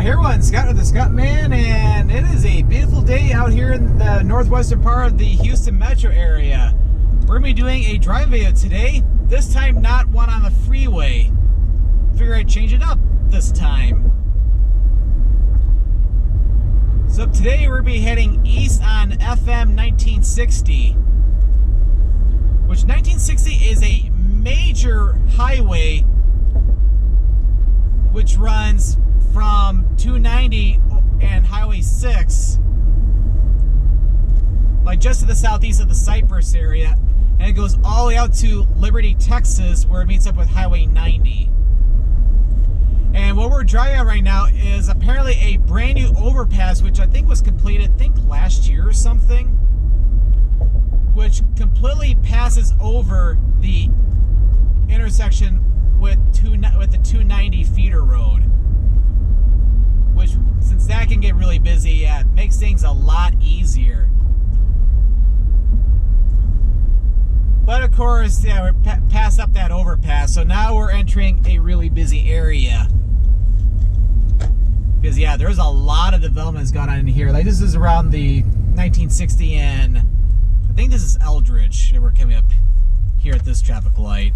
Hey everyone, Scott with the Scottman, and it is a beautiful day out here in the northwestern part of the Houston metro area. We're going to be doing a drive video today, this time not one on the freeway. Figure I'd change it up this time. So today we're going to be heading east on FM 1960, which 1960 is a major highway which runs from 290 and Highway 6, like just to the southeast of the Cypress area, and it goes all the way out to Liberty, Texas, where it meets up with Highway 90. And what we're driving on right now is apparently a brand new overpass, which I think was completed, last year or something, which completely passes over the intersection with the 290 feeder road. Which, since that can get really busy, it makes things a lot easier. But of course, we're past up that overpass, so now we're entering a really busy area. Because there's a lot of development that's gone on in here. Like, this is around the 1960, and I think this is Eldridge, and we're coming up here at this traffic light.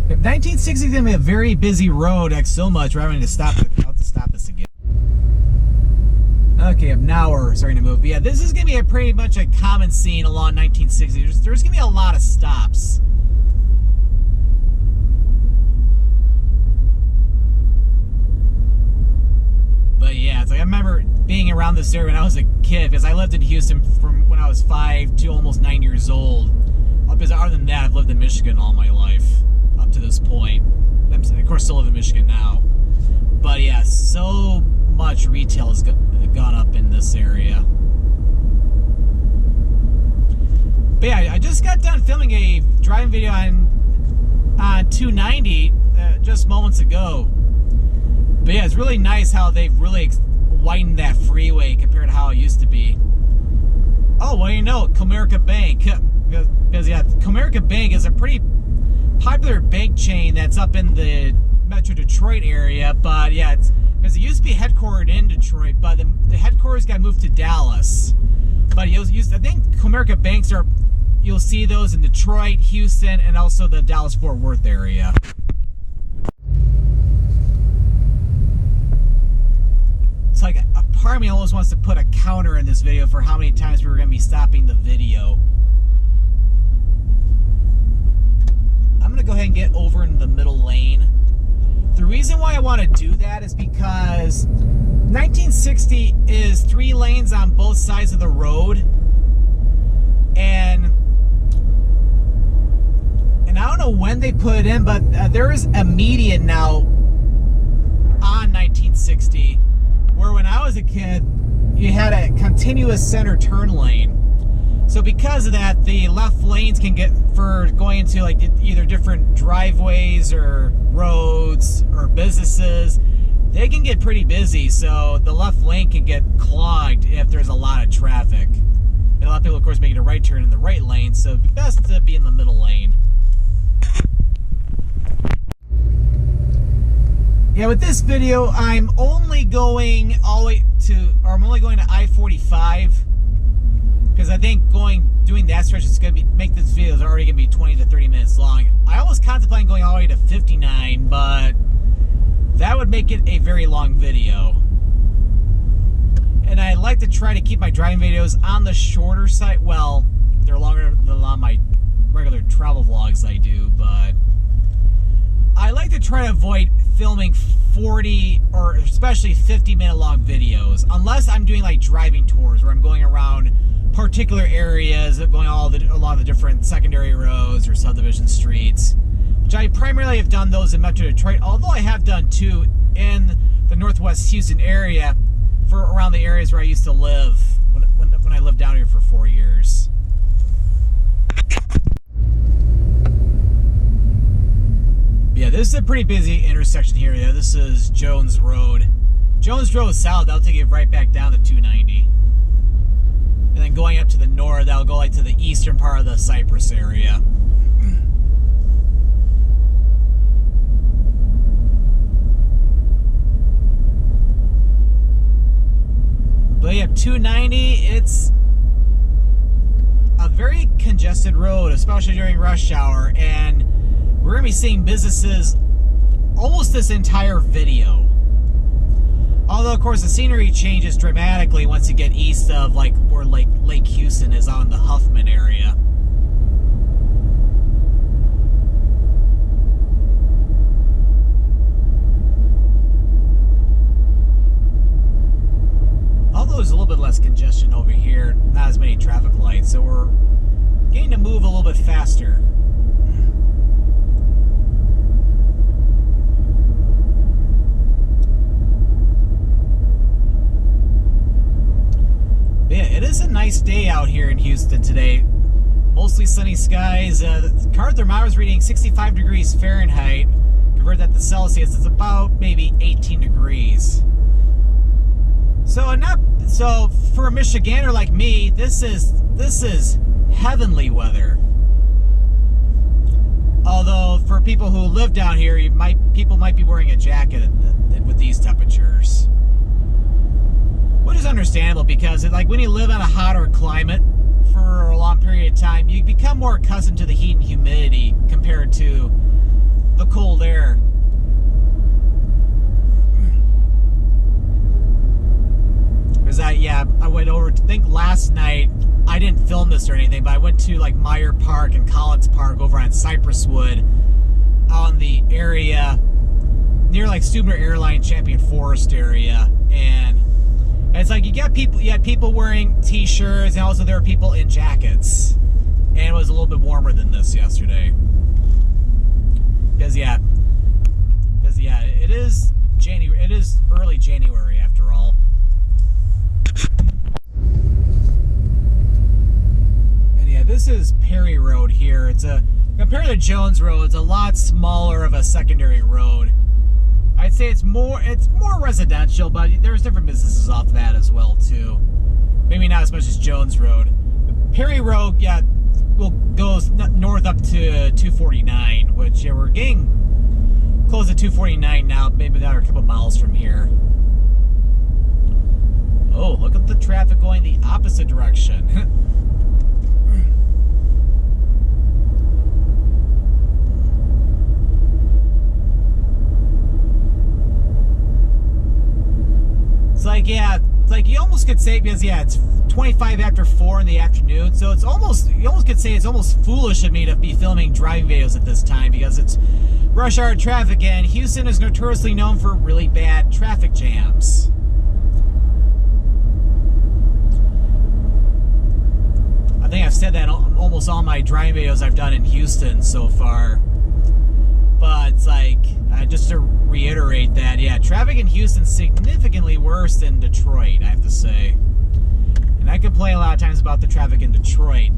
1960 is going to be a very busy road, so much we're having to stop it. I'll have to stop this again. Okay, now we're starting to move. But yeah, this is going to be pretty much a common scene along 1960. There's going to be a lot of stops. But yeah, it's like I remember being around this area when I was a kid, because I lived in Houston from when I was 5 to almost 9 years old. Because other than that, I've lived in Michigan all my life up to this point. Of course, still live in Michigan now. But yeah, so much retail has gone up in this area. But yeah, I just got done filming a driving video on 290 just moments ago. But yeah, it's really nice how they've really widened that freeway compared to how it used to be. Oh, well, you know, Comerica Bank. Because yeah, Comerica Bank is a pretty popular bank chain that's up in the Metro Detroit area, but yeah, it's because it used to be headquartered in Detroit, but the headquarters got moved to Dallas. But I think Comerica Banks you'll see those in Detroit, Houston, and also the Dallas-Fort Worth area. It's like a part of me almost wants to put a counter in this video for how many times we were going to be stopping the video. I'm going to go ahead and get over in the middle lane. The reason why I want to do that is because 1960 is 3 lanes on both sides of the road. And I don't know when they put it in, but there is a median now on 1960, where when I was a kid, you had a continuous center turn lane. So because of that, the left lanes can get, for going into like either different driveways or roads or businesses, they can get pretty busy. So the left lane can get clogged if there's a lot of traffic. And a lot of people, of course, making a right turn in the right lane, so it'd be best to be in the middle lane. Yeah, with this video, I'm only going all the way to, or I'm only going to I-45. Because I think doing that stretch is going to make this video is already going to be 20 to 30 minutes long. I almost contemplating going all the way to 59, but that would make it a very long video. And I like to try to keep my driving videos on the shorter side. Well, they're longer than on my regular travel vlogs I do, but I like to try to avoid filming 40 or especially 50-minute long videos, unless I'm doing like driving tours where I'm going around particular areas, going along the different secondary roads or subdivision streets, which I primarily have done those in Metro Detroit, although I have done too in the Northwest Houston area, for around the areas where I used to live when I lived down here for 4 years. Yeah, this is a pretty busy intersection here. Yeah, this is Jones Road. Jones Road south, that'll take you right back down to 290. And then going up to the north, that'll go like to the eastern part of the Cypress area. 290, it's a very congested road, especially during rush hour, and we're going to be seeing businesses almost this entire video. Although, of course, the scenery changes dramatically once you get east of, like, where Lake Houston is on the Huffman area. Although there's a little bit less congestion over here, not as many traffic lights, so we're getting to move a little bit faster. Yeah, it is a nice day out here in Houston today. Mostly sunny skies. The car thermometer is reading 65 degrees Fahrenheit. Convert that to Celsius, it's about maybe 18 degrees. So for a Michigander like me, this is heavenly weather. Although for people who live down here, people might be wearing a jacket with these temperatures. Which is understandable because, like, when you live in a hotter climate for a long period of time, you become more accustomed to the heat and humidity compared to the cold air. Because I went over, I think last night, I didn't film this or anything, but I went to, like, Meyer Park and Collins Park over on Cypresswood on the area near, like, Stubner Airline Champion Forest area, and it's like you had people wearing t-shirts, and also there were people in jackets, and it was a little bit warmer than this yesterday. Because it is January. It is early January after all. And yeah, this is Perry Road here. Compared to Jones Road, it's a lot smaller of a secondary road. I'd say it's more residential, but there's different businesses off that as well too. Maybe not as much as Jones Road. Perry Road, goes north up to 249, which we're getting close to 249 now. Maybe another couple miles from here. Oh, look at the traffic going the opposite direction. It's like you almost could say, because it's 25 after 4 in the afternoon, so you almost could say it's almost foolish of me to be filming driving videos at this time, because it's rush hour traffic, and Houston is notoriously known for really bad traffic jams. I think I've said that in almost all my driving videos I've done in Houston so far. But it's like, just to reiterate that, yeah, traffic in Houston's significantly worse than Detroit, I have to say. And I complain a lot of times about the traffic in Detroit.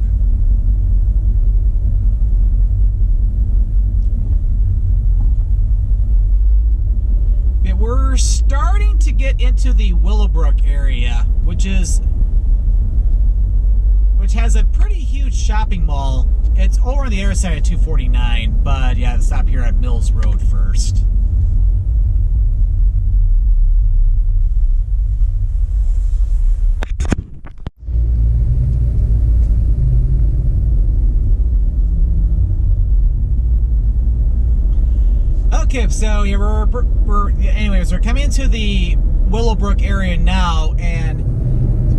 Okay, we're starting to get into the Willowbrook area, which has a pretty huge shopping mall. It's over on the other side of 249, but yeah, let's stop here at Mills Road first. Okay, so yeah, anyways, we're coming into the Willowbrook area now, and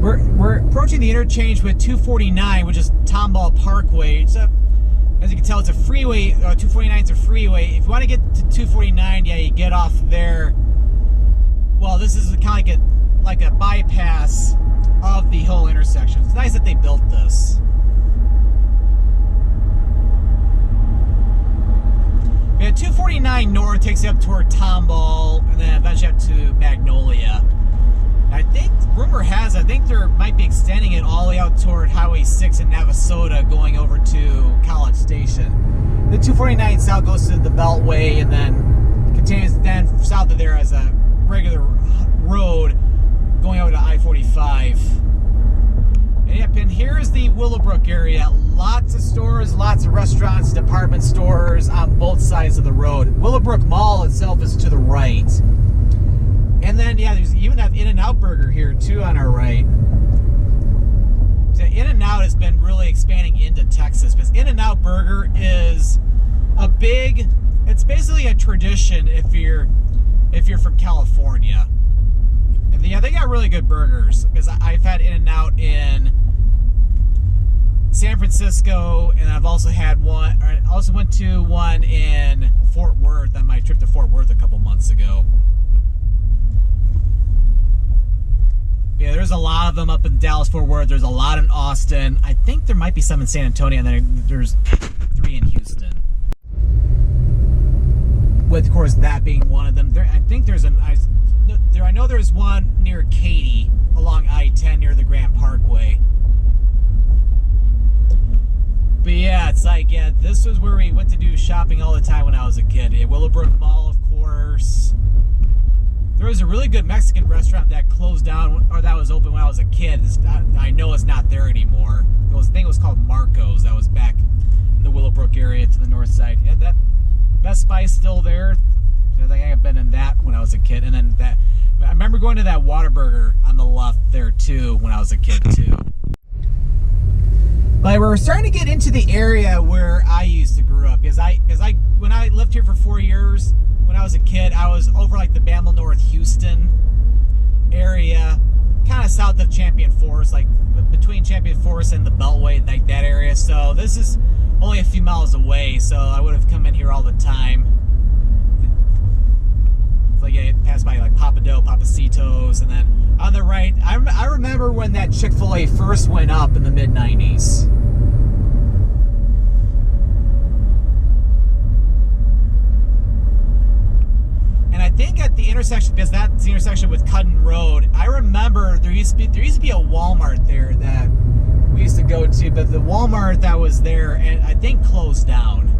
we're approaching the interchange with 249, which is Tomball Parkway. It's as you can tell, it's a freeway. 249 is a freeway. If you want to get to 249, yeah, you get off there. Well, this is kind of like a bypass of the whole intersection. It's nice that they built this. Yeah, 249 north takes you up toward Tomball, and then eventually up to Magnolia. I think, rumor has, I think they might be extending it all the way out toward Highway 6 in Navasota, going over to College Station. The 249 south goes to the Beltway, and then continues then south of there as a regular road going over to I-45. And yep, and here's the Willowbrook area. Lots of stores, lots of restaurants, department stores on both sides of the road. Willowbrook Mall itself is to the right. And then, yeah, there's even an In-N-Out Burger here, too, on our right. In-N-Out has been really expanding into Texas, because In-N-Out Burger is a big, it's basically a tradition if you're from California. And yeah, they got really good burgers, because I've had In-N-Out in San Francisco, and I've also had one, or I also went to one in Fort Worth on my trip to Fort Worth a couple months ago. Yeah, there's a lot of them up in Dallas, Fort Worth. There's a lot in Austin. I think there might be some in San Antonio, and then there's 3 in Houston. With, of course, that being one of them. I think there's I know there's one near Katy along I-10 near the Grand Parkway. But yeah, it's like, yeah, this was where we went to do shopping all the time when I was a kid. Yeah, Willowbrook Mall, of course. There was a really good Mexican restaurant that closed down, or that was open when I was a kid. I know it's not there anymore. I think it was called Marco's. That was back in the Willowbrook area to the north side. Yeah, that Best Buy's still there. I think I've been in that when I was a kid. And then I remember going to that Whataburger on the left there too when I was a kid too. But we're starting to get into the area where I used to grow up. Because when I lived here for 4 years, when I was a kid, I was over like the Bamble North Houston area, kind of south of Champion Forest, like between Champion Forest and the Beltway, like that area. So this is only a few miles away, so I would have come in here all the time. It's like, yeah, it passed by like Papacitos, and then on the right, I remember when that Chick-fil-A first went up in the mid-90s. And I think at the intersection, because that's the intersection with Cudden Road, I remember there used to be a Walmart there that we used to go to, but the Walmart that was there, and I think closed down.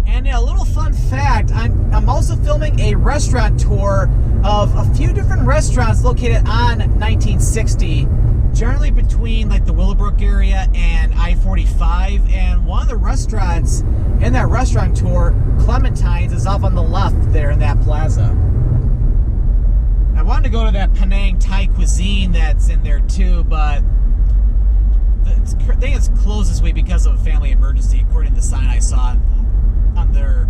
And a little fun fact, I'm also filming a restaurant tour of a few different restaurants located on 1960. Generally between like the Willowbrook area and I-45, and one of the restaurants in that restaurant tour, Clementine's, is off on the left there in that plaza. I wanted to go to that Penang Thai cuisine that's in there too, but I think it's closed this week because of a family emergency, according to the sign I saw on their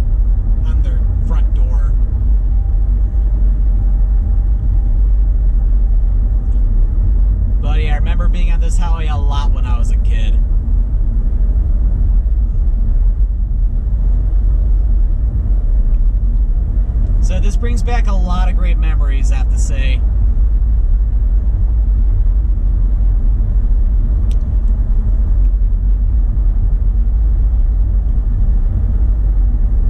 front door. But yeah, I remember being on this highway a lot when I was a kid. So this brings back a lot of great memories, I have to say.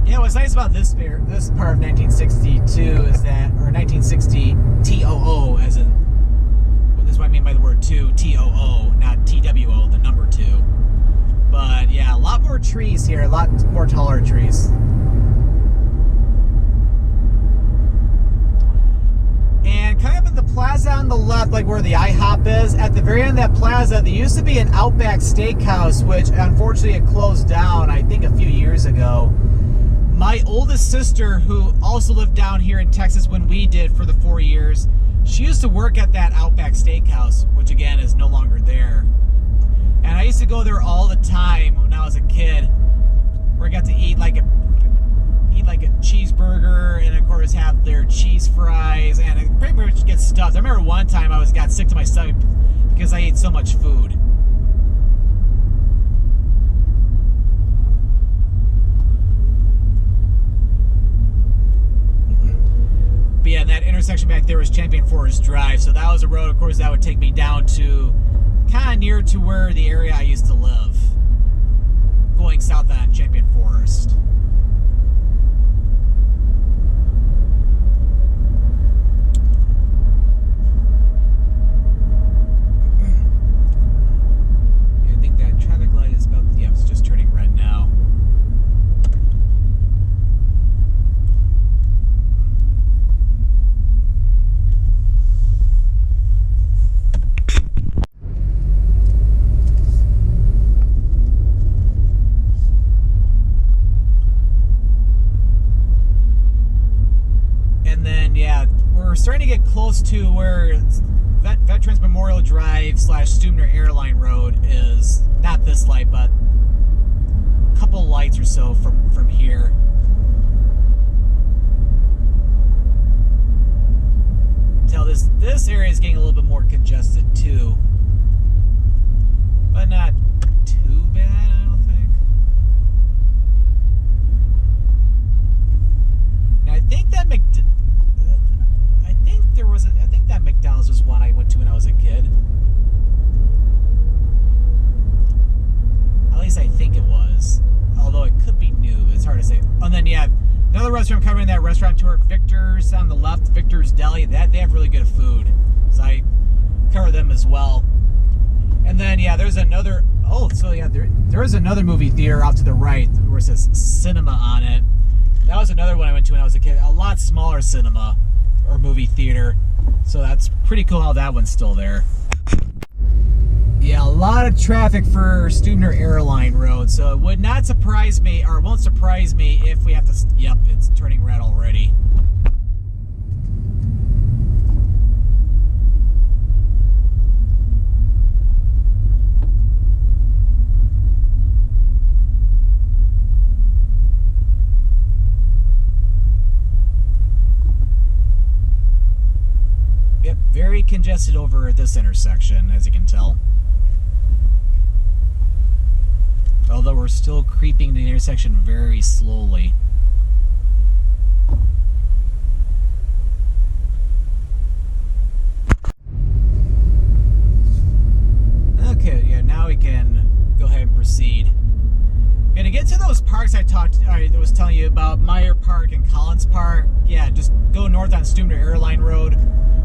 Yeah, what's nice about this part of 1962 is that, or 1960 TOO, as in, this is what I mean by the word two, TOO, not TWO, the number 2. But yeah, a lot more trees here, a lot more taller trees. And kind of in the plaza on the left, like where the IHOP is, at the very end of that plaza, there used to be an Outback Steakhouse, which unfortunately it closed down, I think a few years ago. My oldest sister, who also lived down here in Texas when we did for the 4 years, she used to work at that Outback Steakhouse, which again is no longer there. And I used to go there all the time when I was a kid, where I got to eat like a cheeseburger, and of course have their cheese fries, and it pretty much get stuffed. I remember one time I got sick to my stomach because I ate so much food. But yeah, that intersection back there was Champion Forest Drive, so that was a road, of course, that would take me down to kind of near to where the area I used to live, going south on Champion Forest. I think that traffic light is about, yeah, it's just turning red now. close to where Veterans Memorial Drive / Stubner Airline Road is. Not this light, but a couple lights or so from here. Tell this area is getting a little bit more congested too, but not too bad, I don't think. Now, I think that that McDonald's was one I went to when I was a kid. At least I think it was, although it could be new. It's hard to say. And then yeah, another restaurant covering that restaurant tour, Victor's on the left, Victor's Deli. That they have really good food, so I cover them as well. And then yeah, there's another. Oh, so yeah, there is another movie theater off to the right where it says cinema on it. That was another one I went to when I was a kid. A lot smaller cinema or movie theater. So that's pretty cool how that one's still there. Yeah, a lot of traffic for Stubner Airline Road. So it would not surprise me, or it won't surprise me if we have to. Yep, it's turning red already. Very congested over at this intersection, as you can tell. Although we're still creeping the intersection very slowly. Okay, yeah, now we can go ahead and proceed. Yeah, to get to those parks I was telling you about, Meyer Park and Collins Park, yeah, just go north on Stubner Airline Road,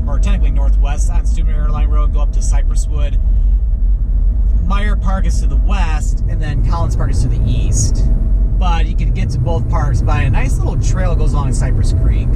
or technically northwest on Stubner Airline Road, go up to Cypresswood. Meyer Park is to the west, and then Collins Park is to the east. But you can get to both parks by a nice little trail that goes along Cypress Creek.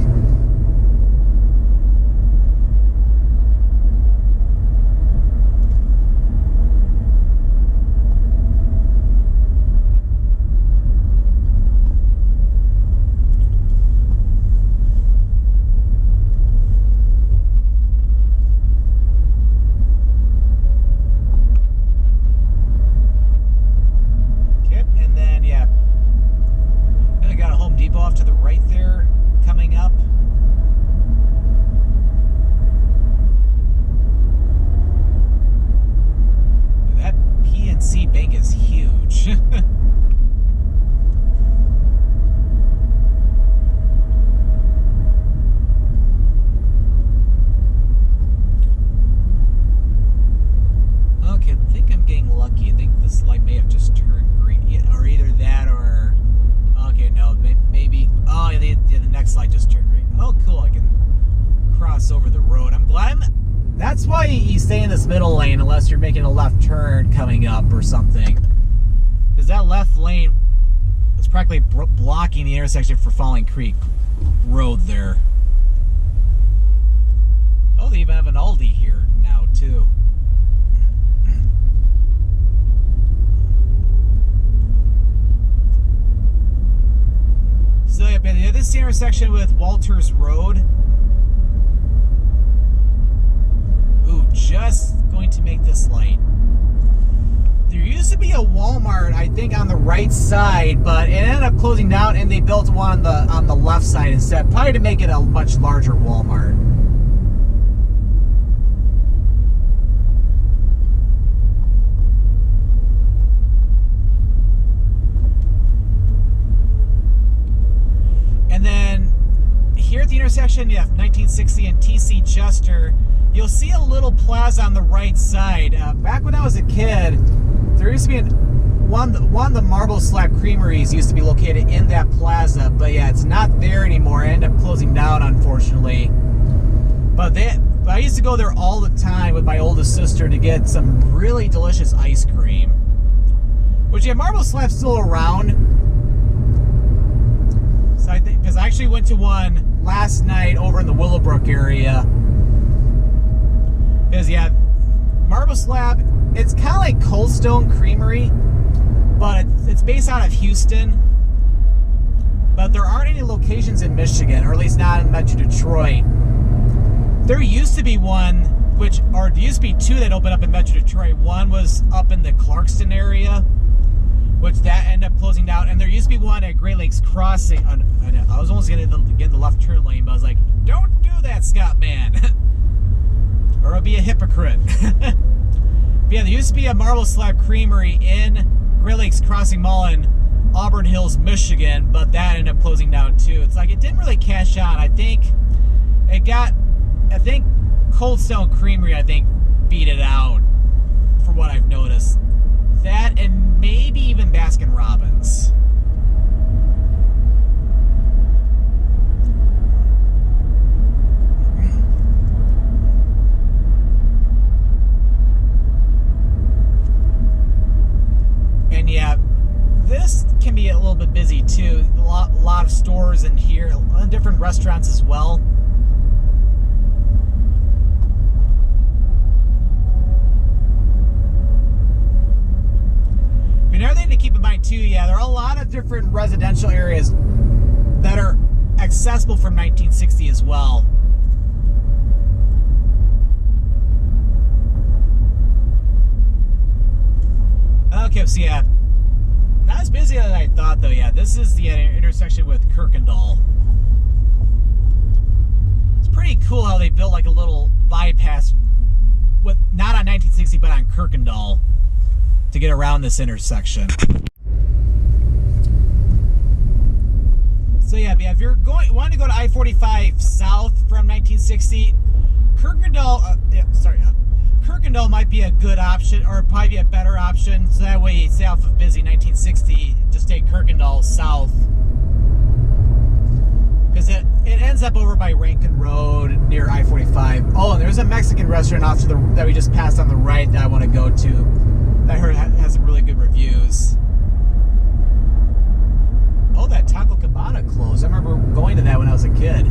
That's why you stay in this middle lane unless you're making a left turn coming up or something. Because that left lane is practically blocking the intersection for Falling Creek Road there. Oh, they even have an Aldi here now, too. So, yeah, this intersection with Walters Road. Ooh, just going to make this light. There used to be a Walmart, I think, on the right side, but it ended up closing down, and they built one on the left side instead, probably to make it a much larger Walmart. And then here at the intersection, you have 1960 and TC Chester. You'll see a little plaza on the right side. Back when I was a kid, there used to be one of the Marble Slab Creameries used to be located in that plaza, but yeah, it's not there anymore. It ended up closing down, unfortunately. But I used to go there all the time with my oldest sister to get some really delicious ice cream. Which, yeah, Marble Slab's still around. So I think, because I actually went to one last night over in the Willowbrook area. Because, yeah, Marble Slab, it's kind of like Cold Stone Creamery, but it's based out of Houston. But there aren't any locations in Michigan, or at least not in Metro Detroit. There used to be one, there used to be two that opened up in Metro Detroit. One was up in the Clarkston area, which that ended up closing down. And there used to be one at Great Lakes Crossing. I was almost going to get the left turn lane, but I was like, don't do that, Scottman. Or I'll be a hypocrite. But yeah, there used to be a Marble Slab Creamery in Great Lakes Crossing Mall in Auburn Hills, Michigan, but that ended up closing down too. It's like it didn't really cash on. I think Cold Stone Creamery, beat it out from what I've noticed. That and maybe even Baskin Robbins. And yeah, this can be a little bit busy too. A lot of stores in here, different restaurants as well. And another thing to keep in mind too, yeah, there are a lot of different residential areas that are accessible from 1960 as well. Okay, so yeah, not as busy as I thought though. Yeah, this is the intersection with Kirkendall. It's pretty cool how they built like a little bypass with not on 1960 but on Kirkendall to get around this intersection. So yeah, if you're wanting to go to I-45 south from 1960, Kirkendall might be a good option, or probably be a better option. So that way you stay off of busy 1960, just take Kirkendall south. Because it ends up over by Rankin Road near I-45. Oh, and there's a Mexican restaurant off to that we just passed on the right that I want to go to. I heard has some really good reviews. Oh, that Taco Cabana closed. I remember going to that when I was a kid.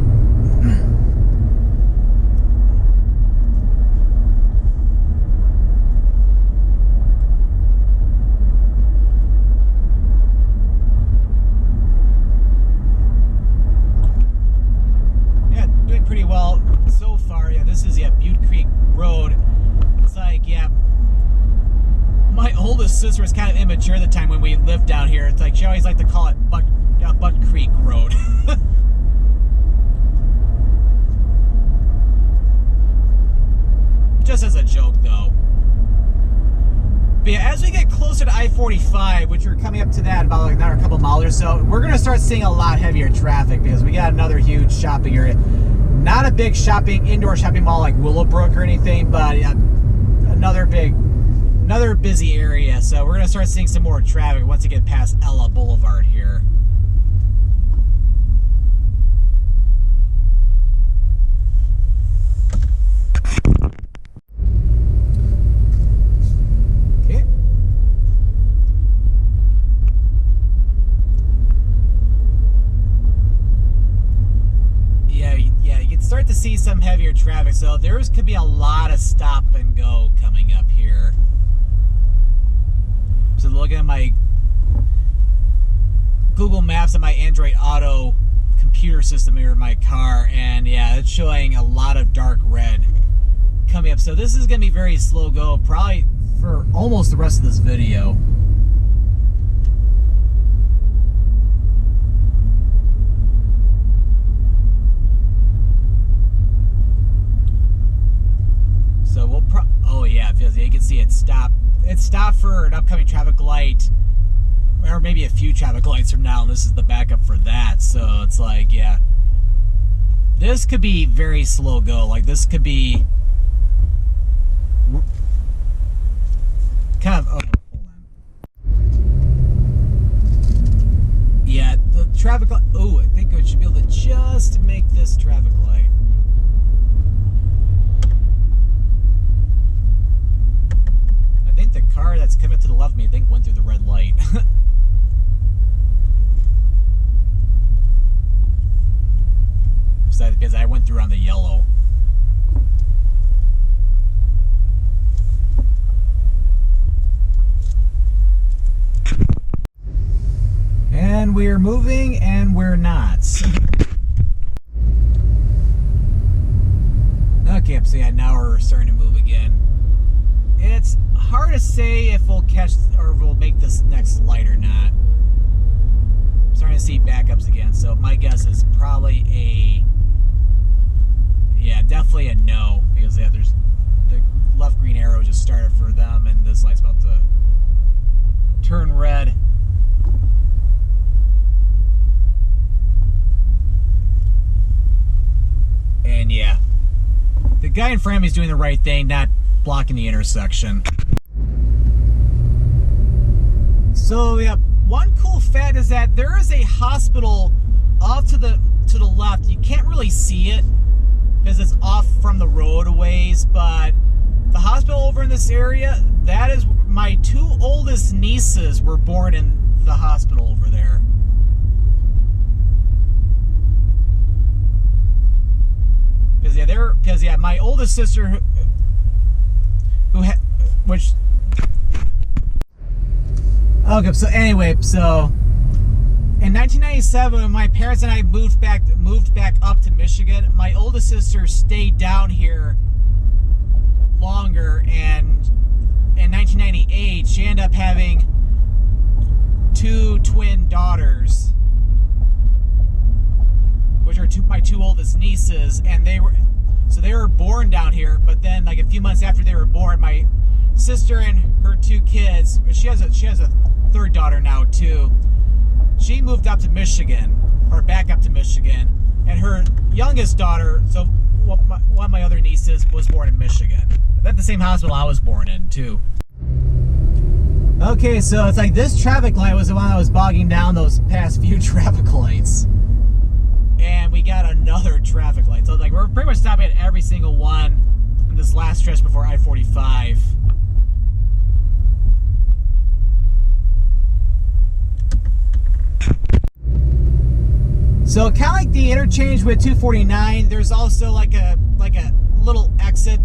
Yeah, doing pretty well so far. Yeah, this is Butte Creek Road. It's like, yeah, my oldest sister was kind of immature at the time when we lived down here. It's like she always liked to call it Butt Creek Road. Just as a joke, though. But yeah, as we get closer to I-45, which we're coming up to that about like another couple miles or so, we're going to start seeing a lot heavier traffic because we got another huge shopping area. Not a big indoor shopping mall like Willowbrook or anything, but another busy area. So we're going to start seeing some more traffic once we get past Ella Boulevard here. Okay. Yeah, you can start to see some heavier traffic. So could be a lot of stop and go coming up here. So looking at my Google Maps and my Android Auto computer system here in my car, and yeah, it's showing a lot of dark red coming up. So this is going to be very slow go, probably for almost the rest of this video. So we'll oh yeah, you can see it stopped. It stopped for an upcoming traffic light, or maybe a few traffic lights from now, and this is the backup for that. So it's like, yeah, this could be very slow go. Like this could be kind of, oh, hold on. Yeah, the traffic light, oh, I think I should be able to just make this traffic light. I think the car that's coming to the left of me, I think, went through the red light. Because I went through on the yellow. And we're moving and we're not. So yeah, now we're starting to move again. It's hard to say if we'll catch or if we'll make this next light or not. I'm starting to see backups again, so my guess is probably definitely a no, because yeah, there's the left green arrow just started for them, and this light's about to turn red. And yeah, the guy in front of me is doing the right thing, not blocking the intersection. So yeah, one cool fact is that there is a hospital off to the left. You can't really see it because it's off from the road a ways, but the hospital over in this area, that is my 2 oldest nieces were born in the hospital over there. Because my oldest sister, okay, so anyway, so in 1997, when my parents and I moved back up to Michigan, my oldest sister stayed down here longer, and in 1998, she ended up having 2 twin daughters, which are my 2 oldest nieces, and they were born down here. But then, like a few months after they were born, my sister and her 2 kids, she has a 3rd daughter now too. She moved up to Michigan, or back up to Michigan, and her youngest daughter, so one of my other nieces, was born in Michigan. That's the same hospital I was born in too. Okay, so it's like this traffic light was the one that was bogging down those past few traffic lights. And we got another traffic light. So like we're pretty much stopping at every single one in this last stretch before I-45. So kind of like the interchange with 249, there's also like a little exit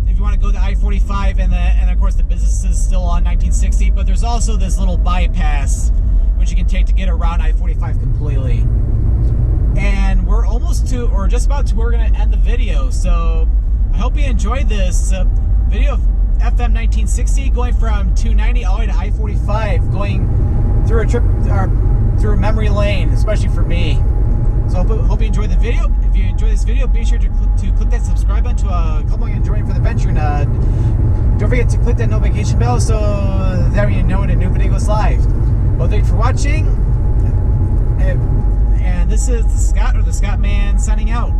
if you want to go to I-45, and of course the business is still on 1960. But there's also this little bypass which you can take to get around I-45 completely. And we're almost to, or just about to, we're going to end the video. So I hope you enjoyed this video of FM 1960 going from 290 all the way to I-45, going through a trip, through memory lane, especially for me. So hope you enjoyed the video. If you enjoyed this video, be sure to click that subscribe button to come along and join for the adventure. And don't forget to click that notification bell so that you know when a new video goes live. Well, thanks for watching. And this is Scott, or the Scott Man, signing out.